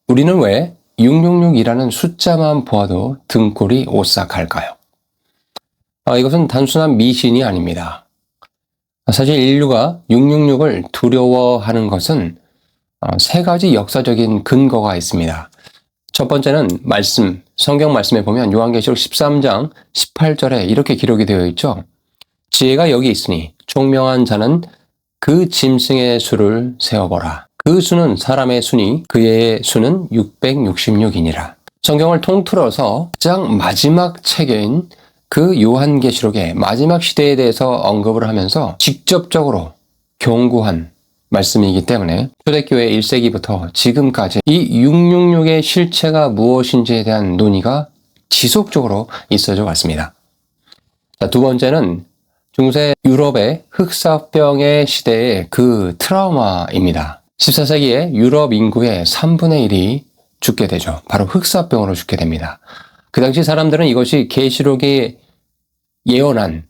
우리는 왜 666이라는 숫자만 보아도 등골이 오싹할까요? 이것은 단순한 미신이 아닙니다. 사실 인류가 666을 두려워하는 것은 세 가지 역사적인 근거가 있습니다. 첫 번째는 성경 말씀에 보면 요한계시록 13장 18절에 이렇게 기록이 되어 있죠. 지혜가 여기 있으니 총명한 자는 그 짐승의 수를 세어보라. 그 수는 사람의 수니 그의 수는 666이니라. 성경을 통틀어서 가장 마지막 책인 그 요한계시록의 마지막 시대에 대해서 언급을 하면서 직접적으로 경고한 말씀이기 때문에 초대교회 1세기부터 지금까지 이 666의 실체가 무엇인지에 대한 논의가 지속적으로 있어져 왔습니다. 두 번째는 중세 유럽의 흑사병의 시대의 그 트라우마입니다. 14세기에 유럽 인구의 3분의 1이 죽게 되죠. 바로 흑사병으로 죽게 됩니다. 그 당시 사람들은 이것이 계시록이 예언한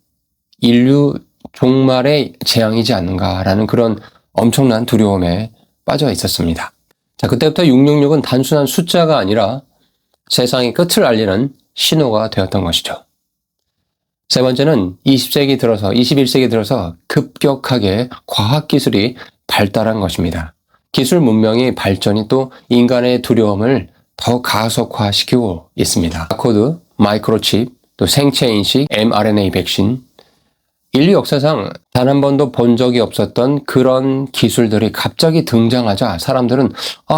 인류 종말의 재앙이지 않는가라는 그런 엄청난 두려움에 빠져 있었습니다. 그때부터 666은 단순한 숫자가 아니라 세상의 끝을 알리는 신호가 되었던 것이죠. 세 번째는 20세기 들어서 21세기 들어서 급격하게 과학기술이 발달한 것입니다. 기술 문명의 발전이 또 인간의 두려움을 더 가속화시키고 있습니다. 바코드, 마이크로칩, 또 생체인식, mRNA 백신, 인류 역사상 단 한 번도 본 적이 없었던 그런 기술들이 갑자기 등장하자 사람들은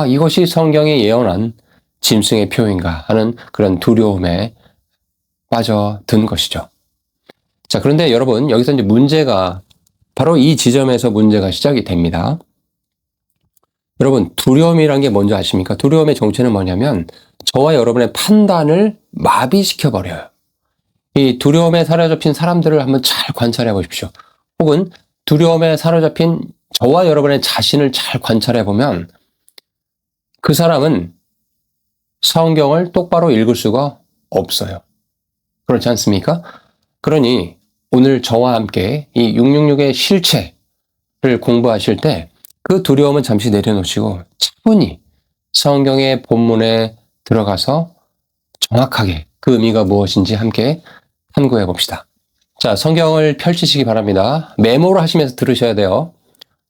이것이 성경에 예언한 짐승의 표인가 하는 그런 두려움에 빠져든 것이죠. 그런데 여러분, 여기서 이제 문제가 바로 이 지점에서 문제가 시작이 됩니다. 여러분, 두려움이란 게 뭔지 아십니까? 두려움의 정체는 뭐냐면 저와 여러분의 판단을 마비시켜버려요. 이 두려움에 사로잡힌 사람들을 한번 잘 관찰해 보십시오. 혹은 두려움에 사로잡힌 저와 여러분의 자신을 잘 관찰해 보면 그 사람은 성경을 똑바로 읽을 수가 없어요. 그렇지 않습니까? 그러니 오늘 저와 함께 이 666의 실체를 공부하실 때 그 두려움은 잠시 내려놓으시고 차분히 성경의 본문에 들어가서 정확하게 그 의미가 무엇인지 함께 탐구해 봅시다. 성경을 펼치시기 바랍니다. 메모를 하시면서 들으셔야 돼요.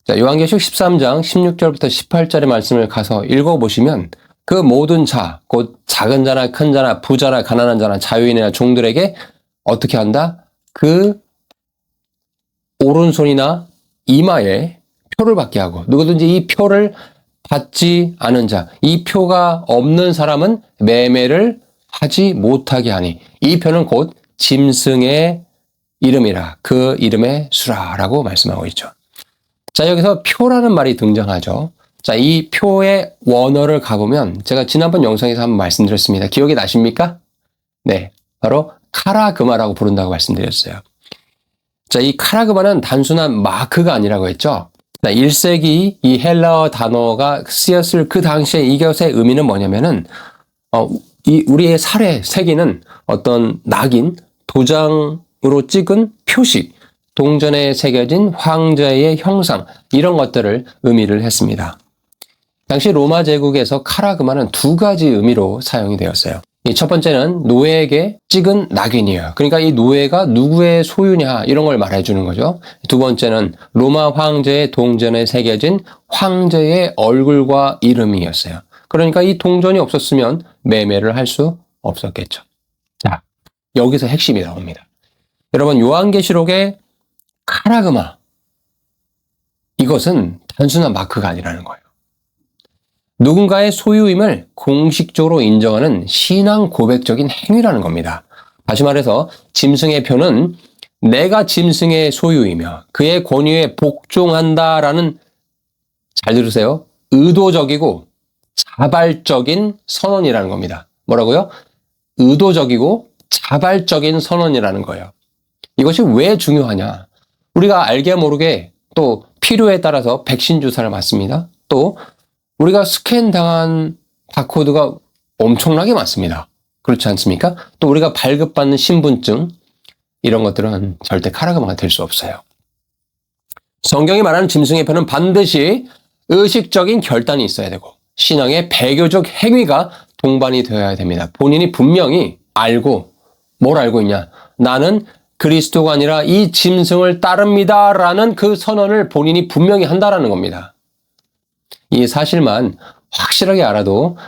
요한계시록 13장 16절부터 18절의 말씀을 가서 읽어보시면 그 모든 자, 곧 작은 자나 큰 자나 부자나 가난한 자나 자유인이나 종들에게 어떻게 한다? 그 오른손이나 이마에 표를 받게 하고 누구든지 이 표를 받지 않은 자, 이 표가 없는 사람은 매매를 하지 못하게 하니 이 표는 곧 짐승의 이름이라 그 이름의 수라라고 말씀하고 있죠. 여기서 표라는 말이 등장하죠. 이 표의 원어를 가보면 제가 지난번 영상에서 한번 말씀드렸습니다. 기억이 나십니까? 네, 바로 카라그마라고 부른다고 말씀드렸어요. 이 카라그마는 단순한 마크가 아니라고 했죠. 1세기 이 헬라어 단어가 쓰였을 그 당시에 이것의 의미는 뭐냐면은 우리의 살에 새기는 어떤 낙인, 도장으로 찍은 표식, 동전에 새겨진 황제의 형상, 이런 것들을 의미를 했습니다. 당시 로마 제국에서 카라그마는 두 가지 의미로 사용이 되었어요. 첫 번째는 노예에게 찍은 낙인이에요. 그러니까 이 노예가 누구의 소유냐 이런 걸 말해주는 거죠. 두 번째는 로마 황제의 동전에 새겨진 황제의 얼굴과 이름이었어요. 그러니까 이 동전이 없었으면 매매를 할 수 없었겠죠. 여기서 핵심이 나옵니다. 여러분, 요한계시록의 카라그마, 이것은 단순한 마크가 아니라는 거예요. 누군가의 소유임을 공식적으로 인정하는 신앙 고백적인 행위라는 겁니다. 다시 말해서 짐승의 표는 내가 짐승의 소유이며 그의 권위에 복종한다라는, 잘 들으세요, 의도적이고 자발적인 선언이라는 겁니다. 뭐라고요? 의도적이고 자발적인 선언이라는 거예요. 이것이 왜 중요하냐? 우리가 알게 모르게 또 필요에 따라서 백신 주사를 맞습니다. 또 우리가 스캔당한 바코드가 엄청나게 많습니다. 그렇지 않습니까? 또 우리가 발급받는 신분증, 이런 것들은 절대 카라그마가 될 수 없어요. 성경이 말하는 짐승의 표는 반드시 의식적인 결단이 있어야 되고 신앙의 배교적 행위가 동반이 되어야 됩니다. 본인이 분명히 알고, 뭘 알고 있냐? 나는 그리스도가 아니라 이 짐승을 따릅니다. 라는 그 선언을 본인이 분명히 한다라는 겁니다. 이 사실만 확실하게 알아도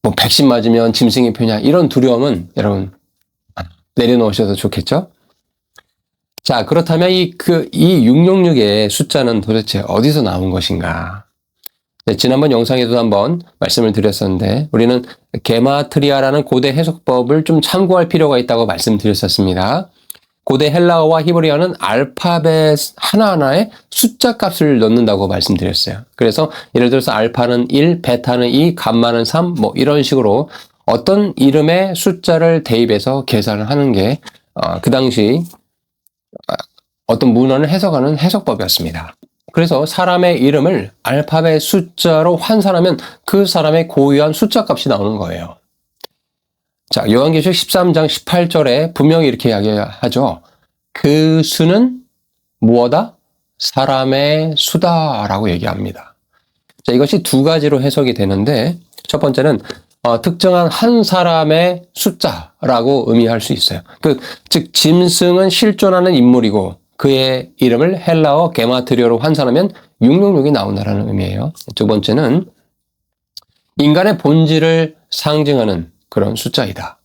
뭐 백신 맞으면 짐승의 표냐 이런 두려움은 여러분 내려놓으셔도 좋겠죠? 자, 그렇다면 이 666의 숫자는 도대체 어디서 나온 것인가? 네, 지난번 영상에도 한번 말씀을 드렸었는데 우리는 게마트리아라는 고대 해석법을 좀 참고할 필요가 있다고 말씀드렸었습니다. 고대 헬라어와 히브리어는 알파벳 하나하나에 숫자 값을 넣는다고 말씀드렸어요. 그래서 예를 들어서 알파는 1, 베타는 2, 감마는 3, 뭐 이런 식으로 어떤 이름의 숫자를 대입해서 계산을 하는 게 그 당시 어떤 문헌을 해석하는 해석법이었습니다. 그래서 사람의 이름을 알파벳 숫자로 환산하면 그 사람의 고유한 숫자 값이 나오는 거예요. 자, 요한계시록 13장 18절에 분명히 이렇게 이야기하죠. 그 수는 무엇다? 사람의 수다라고 얘기합니다. 자, 이것이 두 가지로 해석이 되는데 첫 번째는 특정한 한 사람의 숫자라고 의미할 수 있어요. 즉 짐승은 실존하는 인물이고 그의 이름을 헬라어 게마트리어로 환산하면 666이 나온다는 의미예요. 두 번째는 인간의 본질을 상징하는 그런 숫자이다.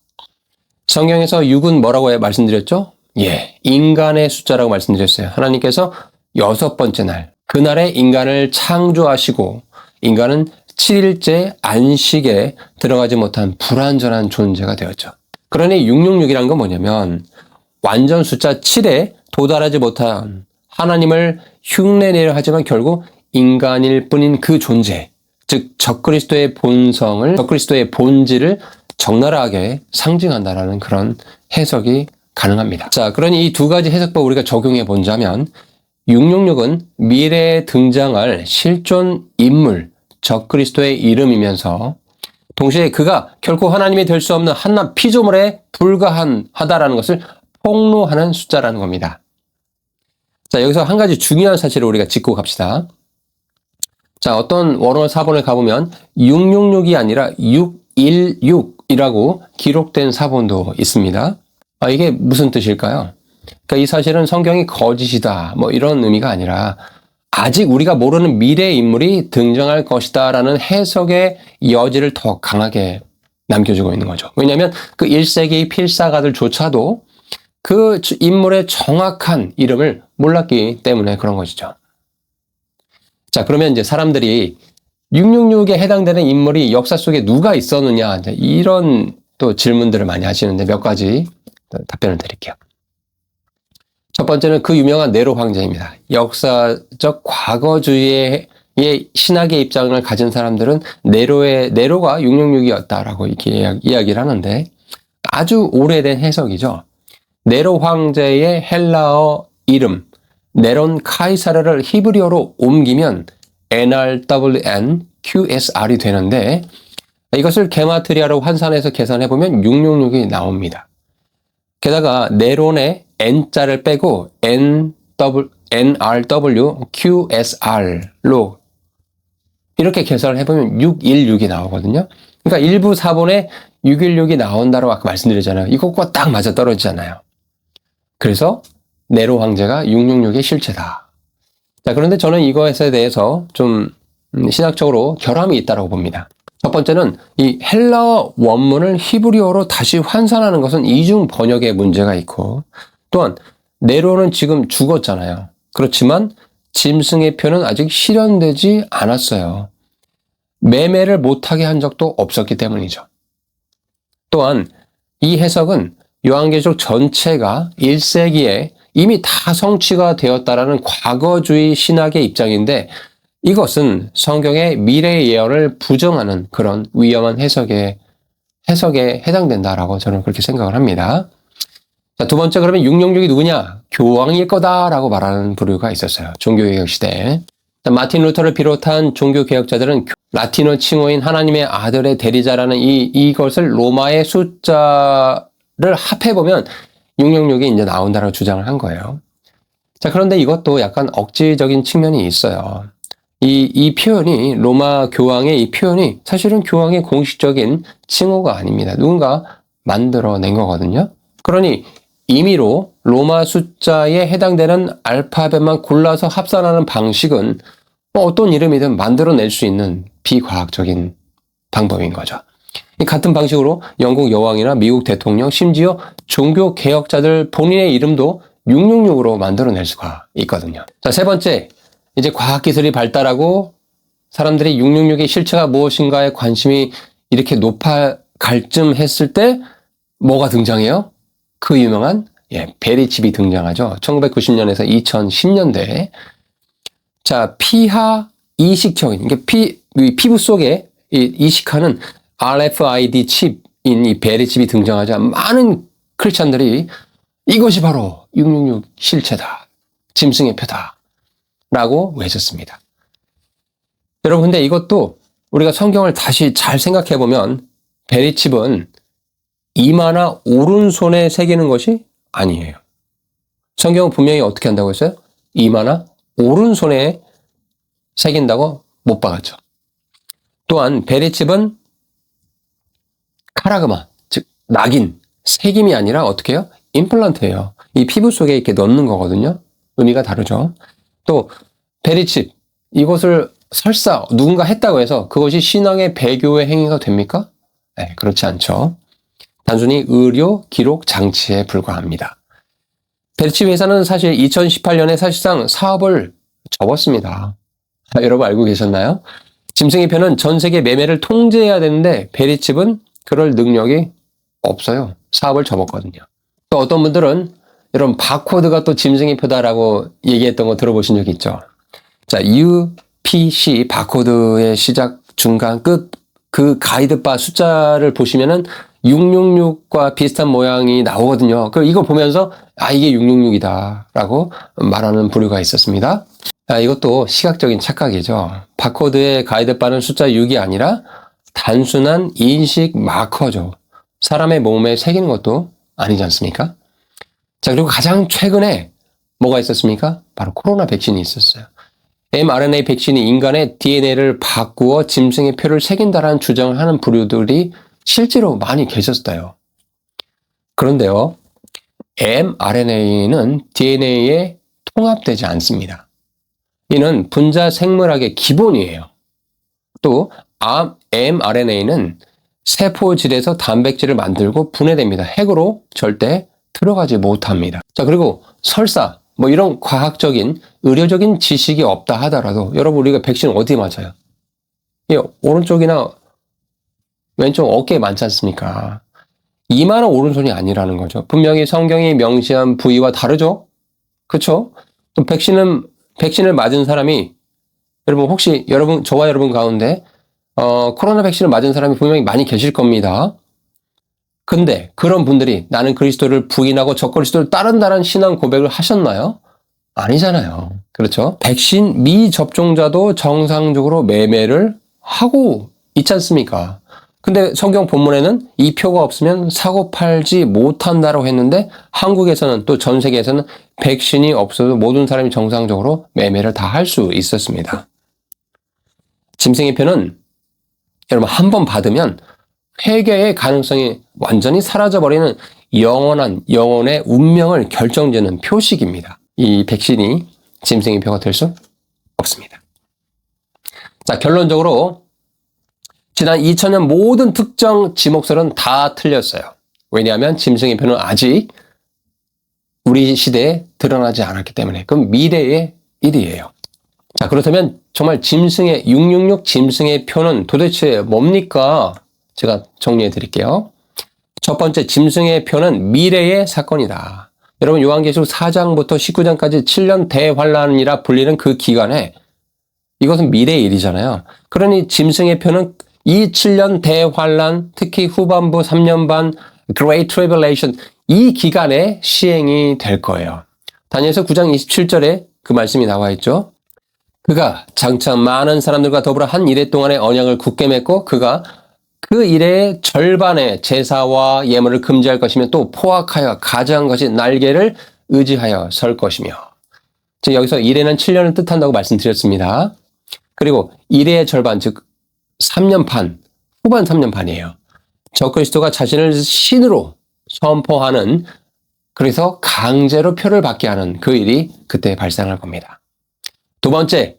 성경에서 6은 뭐라고 말씀드렸죠? 예, 인간의 숫자라고 말씀드렸어요. 하나님께서 6번째 날, 그날에 인간을 창조하시고 인간은 7일째 안식에 들어가지 못한 불완전한 존재가 되었죠. 그러니 666이란 건 뭐냐면 완전 숫자 7에 도달하지 못한 하나님을 흉내내려 하지만 결국 인간일 뿐인 그 존재, 즉 적그리스도의 본성을, 적그리스도의 본질을 적나라하게 상징한다라는 그런 해석이 가능합니다. 자, 그러니 이 두 가지 해석법 우리가 적용해 본다면 666은 미래에 등장할 실존 인물, 적그리스도의 이름이면서 동시에 그가 결코 하나님이 될 수 없는 한낱 피조물에 불과하다라는 것을 폭로하는 숫자라는 겁니다. 자, 여기서 한 가지 중요한 사실을 우리가 짚고 갑시다. 자, 어떤 원어 사본을 가보면 666이 아니라 616이라고 기록된 사본도 있습니다. 이게 무슨 뜻일까요? 그러니까 이 사실은 성경이 거짓이다, 뭐 이런 의미가 아니라 아직 우리가 모르는 미래의 인물이 등장할 것이다 라는 해석의 여지를 더 강하게 남겨주고 있는 거죠. 왜냐하면 그 1세기 필사가들조차도 그 인물의 정확한 이름을 몰랐기 때문에 그런 것이죠. 자, 그러면 이제 사람들이 666에 해당되는 인물이 역사 속에 누가 있었느냐, 이런 또 질문들을 많이 하시는데 몇 가지 답변을 드릴게요. 첫 번째는 그 유명한 네로 황제입니다. 역사적 과거주의의 신학의 입장을 가진 사람들은 네로가 666이었다라고 이렇게 이야기를 하는데 아주 오래된 해석이죠. 네로 황제의 헬라어 이름 네론 카이사르를 히브리어로 옮기면 NRWN QSR이 되는데 이것을 게마트리아로 환산해서 계산해보면 666이 나옵니다. 게다가 네론의 N자를 빼고 NRW QSR로 이렇게 계산을 해보면 616이 나오거든요. 그러니까 일부 사본에 616이 나온다고 아까 말씀드렸잖아요. 이것과 딱 맞아 떨어지잖아요. 그래서 네로 황제가 666의 실체다. 자, 그런데 저는 이것에 대해서 좀 신학적으로 결함이 있다고 봅니다. 첫 번째는 이 헬라어 원문을 히브리어로 다시 환산하는 것은 이중 번역의 문제가 있고 또한 네로는 지금 죽었잖아요. 그렇지만 짐승의 표는 아직 실현되지 않았어요. 매매를 못하게 한 적도 없었기 때문이죠. 또한 이 해석은 요한계시록 전체가 1세기에 이미 다 성취가 되었다라는 과거주의 신학의 입장인데 이것은 성경의 미래의 예언을 부정하는 그런 위험한 해석에 해당된다라고 저는 그렇게 생각을 합니다. 자, 두 번째, 그러면 666이 누구냐? 교황일 거다라고 말하는 부류가 있었어요. 종교개혁 시대에. 마틴 루터를 비롯한 종교개혁자들은 라틴어 칭호인 하나님의 아들의 대리자라는 이것을 로마의 숫자를 합해보면 666이 이제 나온다라고 주장을 한 거예요. 자, 그런데 이것도 약간 억지적인 측면이 있어요. 이 표현이, 로마 교황의 이 표현이 사실은 교황의 공식적인 칭호가 아닙니다. 누군가 만들어낸 거거든요. 그러니 임의로 로마 숫자에 해당되는 알파벳만 골라서 합산하는 방식은 어떤 이름이든 만들어낼 수 있는 비과학적인 방법인 거죠. 같은 방식으로 영국 여왕이나 미국 대통령, 심지어 종교 개혁자들 본인의 이름도 666으로 만들어낼 수가 있거든요. 자, 세 번째, 이제 과학기술이 발달하고 사람들이 666의 실체가 무엇인가에 관심이 이렇게 높아갈 쯤 했을 때 뭐가 등장해요? 그 유명한 베리칩이 등장하죠. 1990년에서 2010년대에. 자, 피하 이식형인, 피부 속에 이식하는 RFID 칩인 이 베리칩이 등장하자 많은 크리스찬들이 이것이 바로 666 실체다, 짐승의 표다 라고 외쳤습니다. 여러분, 근데 이것도 우리가 성경을 다시 잘 생각해 보면 베리칩은 이마나 오른손에 새기는 것이 아니에요. 성경은 분명히 어떻게 한다고 했어요? 이마나 오른손에 새긴다고 못 박았죠. 또한 베리칩은 카라그마, 즉 낙인, 새김이 아니라 어떻게 해요? 임플란트예요. 이 피부 속에 이렇게 넣는 거거든요. 의미가 다르죠. 또 베리칩, 이것을 설사 누군가 했다고 해서 그것이 신앙의 배교의 행위가 됩니까? 네, 그렇지 않죠. 단순히 의료 기록 장치에 불과합니다. 베리칩 회사는 사실 2018년에 사실상 사업을 접었습니다. 여러분 알고 계셨나요? 짐승의 표는 전 세계 매매를 통제해야 되는데 베리칩은 그럴 능력이 없어요. 사업을 접었거든요. 또 어떤 분들은 여러분 바코드가 또 짐승의 표다라고 얘기했던 거 들어보신 적 있죠? 자, UPC 바코드의 시작, 중간, 끝 그 가이드바 숫자를 보시면은 666과 비슷한 모양이 나오거든요. 그럼 이거 보면서 이게 666이다 라고 말하는 부류가 있었습니다. 이것도 시각적인 착각이죠. 바코드의 가이드바는 숫자 6이 아니라 단순한 인식 마커죠. 사람의 몸에 새기는 것도 아니지 않습니까? 자, 그리고 가장 최근에 뭐가 있었습니까? 바로 코로나 백신이 있었어요. mRNA 백신이 인간의 DNA를 바꾸어 짐승의 표를 새긴다라는 주장을 하는 부류들이 실제로 많이 계셨어요. 그런데요, mRNA는 DNA에 통합되지 않습니다. 이는 분자 생물학의 기본이에요. 또 mRNA는 세포질에서 단백질을 만들고 분해됩니다. 핵으로 절대 들어가지 못합니다. 자, 그리고 설사 이런 과학적인 의료적인 지식이 없다 하더라도 여러분, 우리가 백신 어디 맞아요? 오른쪽이나 왼쪽 어깨에 많지 않습니까? 이마나 오른손이 아니라는 거죠. 분명히 성경이 명시한 부위와 다르죠? 그렇죠? 또 백신을 맞은 사람이, 여러분 혹시 저와 여러분 가운데 코로나 백신을 맞은 사람이 분명히 많이 계실 겁니다. 근데 그런 분들이 나는 그리스도를 부인하고 저 그리스도를 따른다는 신앙 고백을 하셨나요? 아니잖아요. 그렇죠? 백신 미접종자도 정상적으로 매매를 하고 있지 않습니까? 근데 성경 본문에는 이 표가 없으면 사고 팔지 못한다고 했는데 한국에서는 또 전 세계에서는 백신이 없어도 모든 사람이 정상적으로 매매를 다 할 수 있었습니다. 짐승의 표는 여러분 한 번 받으면 회개의 가능성이 완전히 사라져버리는 영혼의 운명을 결정짓는 표식입니다. 이 백신이 짐승의 표가 될 수 없습니다. 자, 결론적으로 지난 2000년 모든 특정 지목설은 다 틀렸어요. 왜냐하면 짐승의 표는 아직 우리 시대에 드러나지 않았기 때문에. 그럼 미래의 일이에요. 자, 그렇다면 정말 666 짐승의 표는 도대체 뭡니까? 제가 정리해 드릴게요. 첫 번째, 짐승의 표는 미래의 사건이다. 여러분, 요한계시록 4장부터 19장까지 7년 대환란이라 불리는 그 기간에 이것은 미래의 일이잖아요. 그러니 짐승의 표는 이 7년 대환란, 특히 후반부 3년 반 Great Tribulation, 이 기간에 시행이 될 거예요. 다니엘서 9장 27절에 그 말씀이 나와 있죠. 그가 장차 많은 사람들과 더불어 한 이래 동안의 언약을 굳게 맺고 그가 그 일의 절반의 제사와 예물을 금지할 것이며 또 포악하여 가증한 것이 날개를 의지하여 설 것이며. 즉 여기서 이래는 7년을 뜻한다고 말씀드렸습니다. 그리고 일의 절반, 즉 3년 반, 후반 3년 반이에요. 적그리스도가 자신을 신으로 선포하는, 그래서 강제로 표를 받게 하는 그 일이 그때 발생할 겁니다. 두 번째,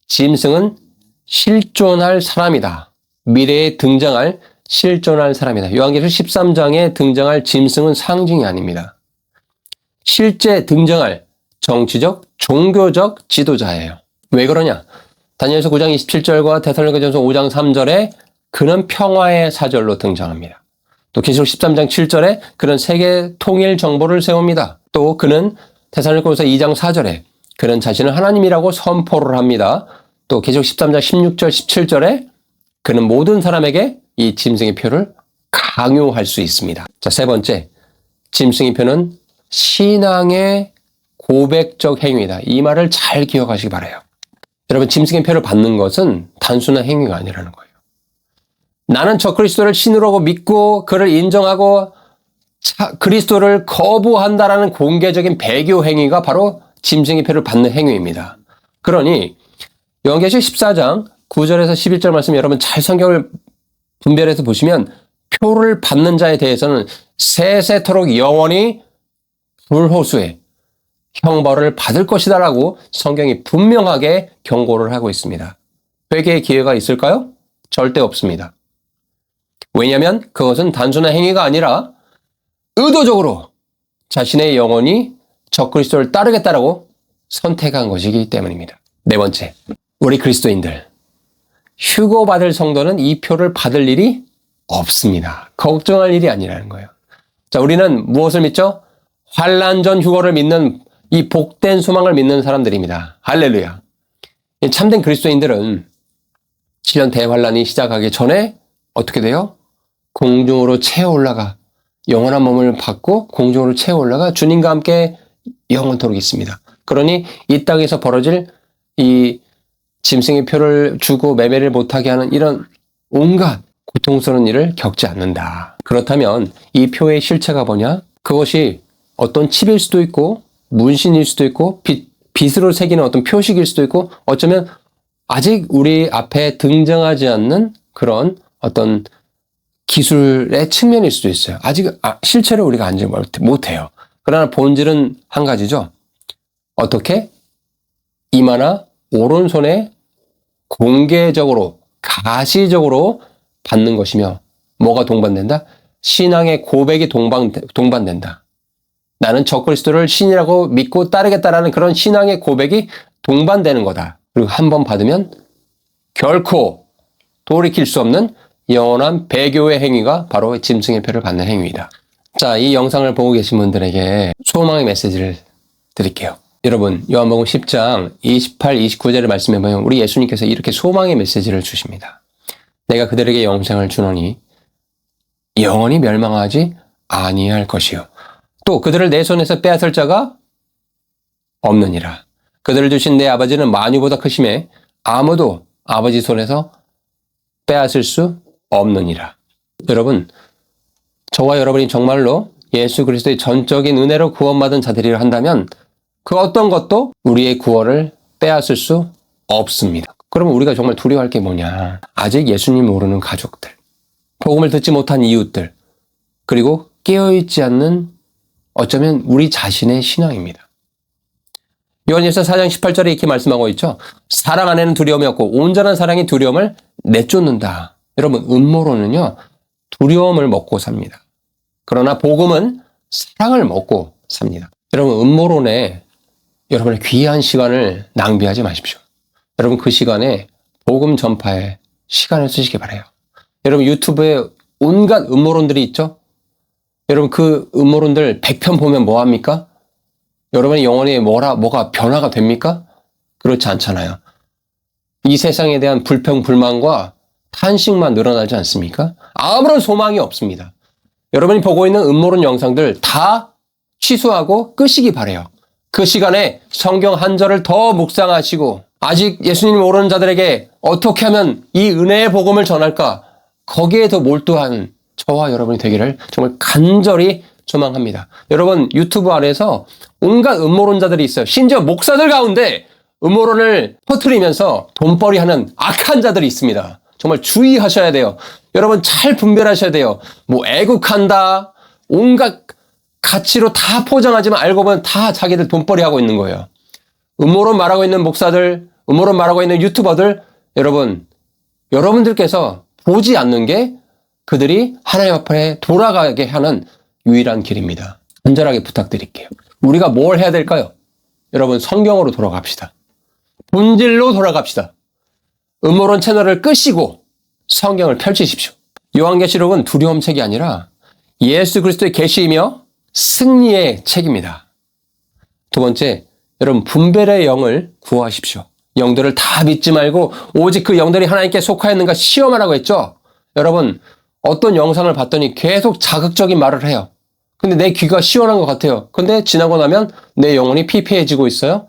짐승은 실존할 사람이다. 미래에 등장할 실존할 사람이다. 요한계시록 13장에 등장할 짐승은 상징이 아닙니다. 실제 등장할 정치적, 종교적 지도자예요. 왜 그러냐? 다니엘서 9장 27절과 데살로니가전서 5장 3절에 그는 평화의 사절로 등장합니다. 또 계시록 13장 7절에 그는 세계 통일 정보를 세웁니다. 또 그는 데살로니가전서 2장 4절에 그는 자신을 하나님이라고 선포를 합니다. 또 계시록 13장 16절 17절에 그는 모든 사람에게 이 짐승의 표를 강요할 수 있습니다. 자, 세 번째, 짐승의 표는 신앙의 고백적 행위이다. 이 말을 잘 기억하시기 바라요. 여러분, 짐승의 표를 받는 것은 단순한 행위가 아니라는 거예요. 나는 저 그리스도를 신으로 믿고 그를 인정하고 그리스도를 거부한다라는 공개적인 배교 행위가 바로 짐승의 표를 받는 행위입니다. 그러니 요한계시록 14장 9절에서 11절 말씀 여러분 잘 성경을 분별해서 보시면 표를 받는 자에 대해서는 세세토록 영원히 불호수의 형벌을 받을 것이다라고 성경이 분명하게 경고를 하고 있습니다. 회개의 기회가 있을까요? 절대 없습니다. 왜냐하면 그것은 단순한 행위가 아니라 의도적으로 자신의 영혼이 적그리스도를 따르겠다라고 선택한 것이기 때문입니다. 네 번째, 우리 그리스도인들 휴거받을 성도는 이 표를 받을 일이 없습니다. 걱정할 일이 아니라는 거예요. 자, 우리는 무엇을 믿죠? 환난 전 휴거를 믿는 이 복된 소망을 믿는 사람들입니다. 할렐루야. 참된 그리스도인들은 7년 대환란이 시작하기 전에 어떻게 돼요? 공중으로 채어 올라가 영원한 몸을 받고 공중으로 채어 올라가 주님과 함께 영원토록 있습니다. 그러니 이 땅에서 벌어질 이 짐승의 표를 주고 매매를 못하게 하는 이런 온갖 고통스러운 일을 겪지 않는다. 그렇다면 이 표의 실체가 뭐냐? 그것이 어떤 칩일 수도 있고 문신일 수도 있고 빗으로 새기는 어떤 표식일 수도 있고 어쩌면 아직 우리 앞에 등장하지 않는 그런 어떤 기술의 측면일 수도 있어요. 아직 실체를 우리가 알지 못해요. 그러나 본질은 한 가지죠. 어떻게? 이마나 오른손에 공개적으로 가시적으로 받는 것이며 뭐가 동반된다? 신앙의 고백이 동반된다. 나는 적그리스도를 신이라고 믿고 따르겠다라는 그런 신앙의 고백이 동반되는 거다. 그리고 한 번 받으면 결코 돌이킬 수 없는 영원한 배교의 행위가 바로 짐승의 표를 받는 행위이다. 자, 이 영상을 보고 계신 분들에게 소망의 메시지를 드릴게요. 여러분, 요한복음 10장 28, 29절의 말씀에 보면 우리 예수님께서 이렇게 소망의 메시지를 주십니다. 내가 그들에게 영생을 주노니 영원히 멸망하지 아니할 것이요. 또 그들을 내 손에서 빼앗을 자가 없느니라. 그들을 주신 내 아버지는 만유보다 크심에 아무도 아버지 손에서 빼앗을 수 없느니라. 여러분, 저와 여러분이 정말로 예수 그리스도의 전적인 은혜로 구원받은 자들이라 한다면 그 어떤 것도 우리의 구원을 빼앗을 수 없습니다. 그러면 우리가 정말 두려워할 게 뭐냐? 아직 예수님 모르는 가족들, 복음을 듣지 못한 이웃들, 그리고 깨어있지 않는 어쩌면 우리 자신의 신앙입니다. 요한일서 4장 18절에 이렇게 말씀하고 있죠. 사랑 안에는 두려움이 없고 온전한 사랑이 두려움을 내쫓는다. 여러분, 음모론은요, 두려움을 먹고 삽니다. 그러나 복음은 사랑을 먹고 삽니다. 여러분, 음모론에 여러분의 귀한 시간을 낭비하지 마십시오. 여러분, 그 시간에 복음 전파에 시간을 쓰시기 바라요. 여러분, 유튜브에 온갖 음모론들이 있죠? 여러분, 그 음모론들 100편 보면 뭐합니까? 여러분의 영혼에 뭐가 변화가 됩니까? 그렇지 않잖아요. 이 세상에 대한 불평, 불만과 탄식만 늘어나지 않습니까? 아무런 소망이 없습니다. 여러분이 보고 있는 음모론 영상들 다 취소하고 끄시기 바라요. 그 시간에 성경 한 절을 더 묵상하시고 아직 예수님 모르는 자들에게 어떻게 하면 이 은혜의 복음을 전할까? 거기에 더 몰두한 저와 여러분이 되기를 정말 간절히 소망합니다. 여러분, 유튜브 안에서 온갖 음모론자들이 있어요. 심지어 목사들 가운데 음모론을 퍼뜨리면서 돈벌이 하는 악한 자들이 있습니다. 정말 주의하셔야 돼요. 여러분 잘 분별하셔야 돼요. 뭐 애국한다, 온갖 가치로 다 포장하지만 알고 보면 다 자기들 돈벌이 하고 있는 거예요. 음모론 말하고 있는 목사들, 음모론 말하고 있는 유튜버들, 여러분들께서 보지 않는 게 그들이 하나님 앞에 돌아가게 하는 유일한 길입니다. 간절하게 부탁드릴게요. 우리가 뭘 해야 될까요? 여러분 성경으로 돌아갑시다. 본질로 돌아갑시다. 음모론 채널을 끄시고 성경을 펼치십시오. 요한계시록은 두려움 책이 아니라 예수 그리스도의 계시이며 승리의 책입니다. 두 번째, 여러분 분별의 영을 구하십시오. 영들을 다 믿지 말고 오직 그 영들이 하나님께 속하였는가 시험하라고 했죠. 여러분 어떤 영상을 봤더니 계속 자극적인 말을 해요. 근데 내 귀가 시원한 것 같아요. 근데 지나고 나면 내 영혼이 피폐해지고 있어요.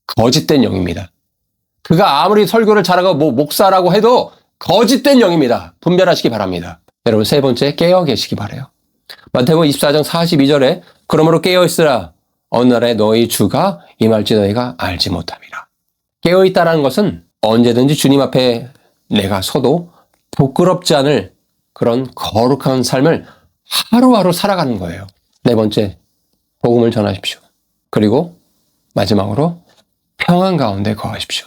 거짓된 영입니다. 그가 아무리 설교를 잘하고 목사라고 해도 거짓된 영입니다. 분별하시기 바랍니다. 여러분 세 번째, 깨어 계시기 바라요. 마태복음 24장 42절에 그러므로 깨어 있으라. 어느 날에 너희 주가 임할지 너희가 알지 못함이라. 깨어 있다라는 것은 언제든지 주님 앞에 내가 서도 부끄럽지 않을 그런 거룩한 삶을 하루하루 살아가는 거예요. 네 번째, 복음을 전하십시오. 그리고 마지막으로 평안 가운데 거하십시오.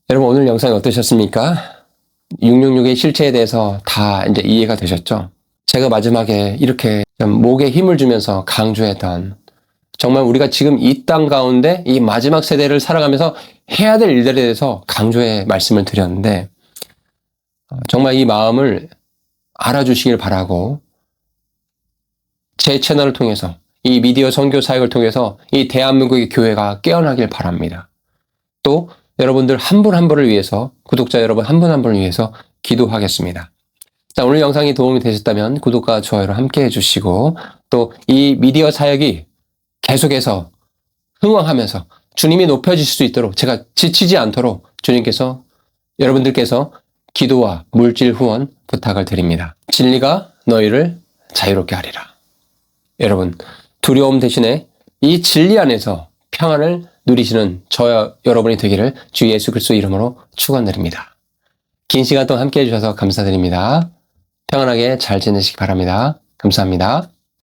여러분 오늘 영상이 어떠셨습니까? 666의 실체에 대해서 다 이제 이해가 되셨죠? 제가 마지막에 이렇게 목에 힘을 주면서 강조했던 정말 우리가 지금 이 땅 가운데 이 마지막 세대를 살아가면서 해야 될 일들에 대해서 강조해 말씀을 드렸는데 정말 이 마음을 알아주시길 바라고 제 채널을 통해서 이 미디어 선교 사역을 통해서 이 대한민국의 교회가 깨어나길 바랍니다. 또 여러분들 한 분 한 분을 위해서 구독자 여러분 한 분 한 분을 위해서 기도하겠습니다. 자, 오늘 영상이 도움이 되셨다면 구독과 좋아요로 함께 해주시고 또 이 미디어 사역이 계속해서 흥왕하면서 주님이 높여주실 수 있도록 제가 지치지 않도록 주님께서 여러분들께서 기도와 물질 후원 부탁을 드립니다. 진리가 너희를 자유롭게 하리라. 여러분 두려움 대신에 이 진리 안에서 평안을 누리시는 저와 여러분이 되기를 주 예수 그리스도 이름으로 축원드립니다. 긴 시간 동안 함께 해주셔서 감사드립니다. 평안하게 잘 지내시기 바랍니다. 감사합니다.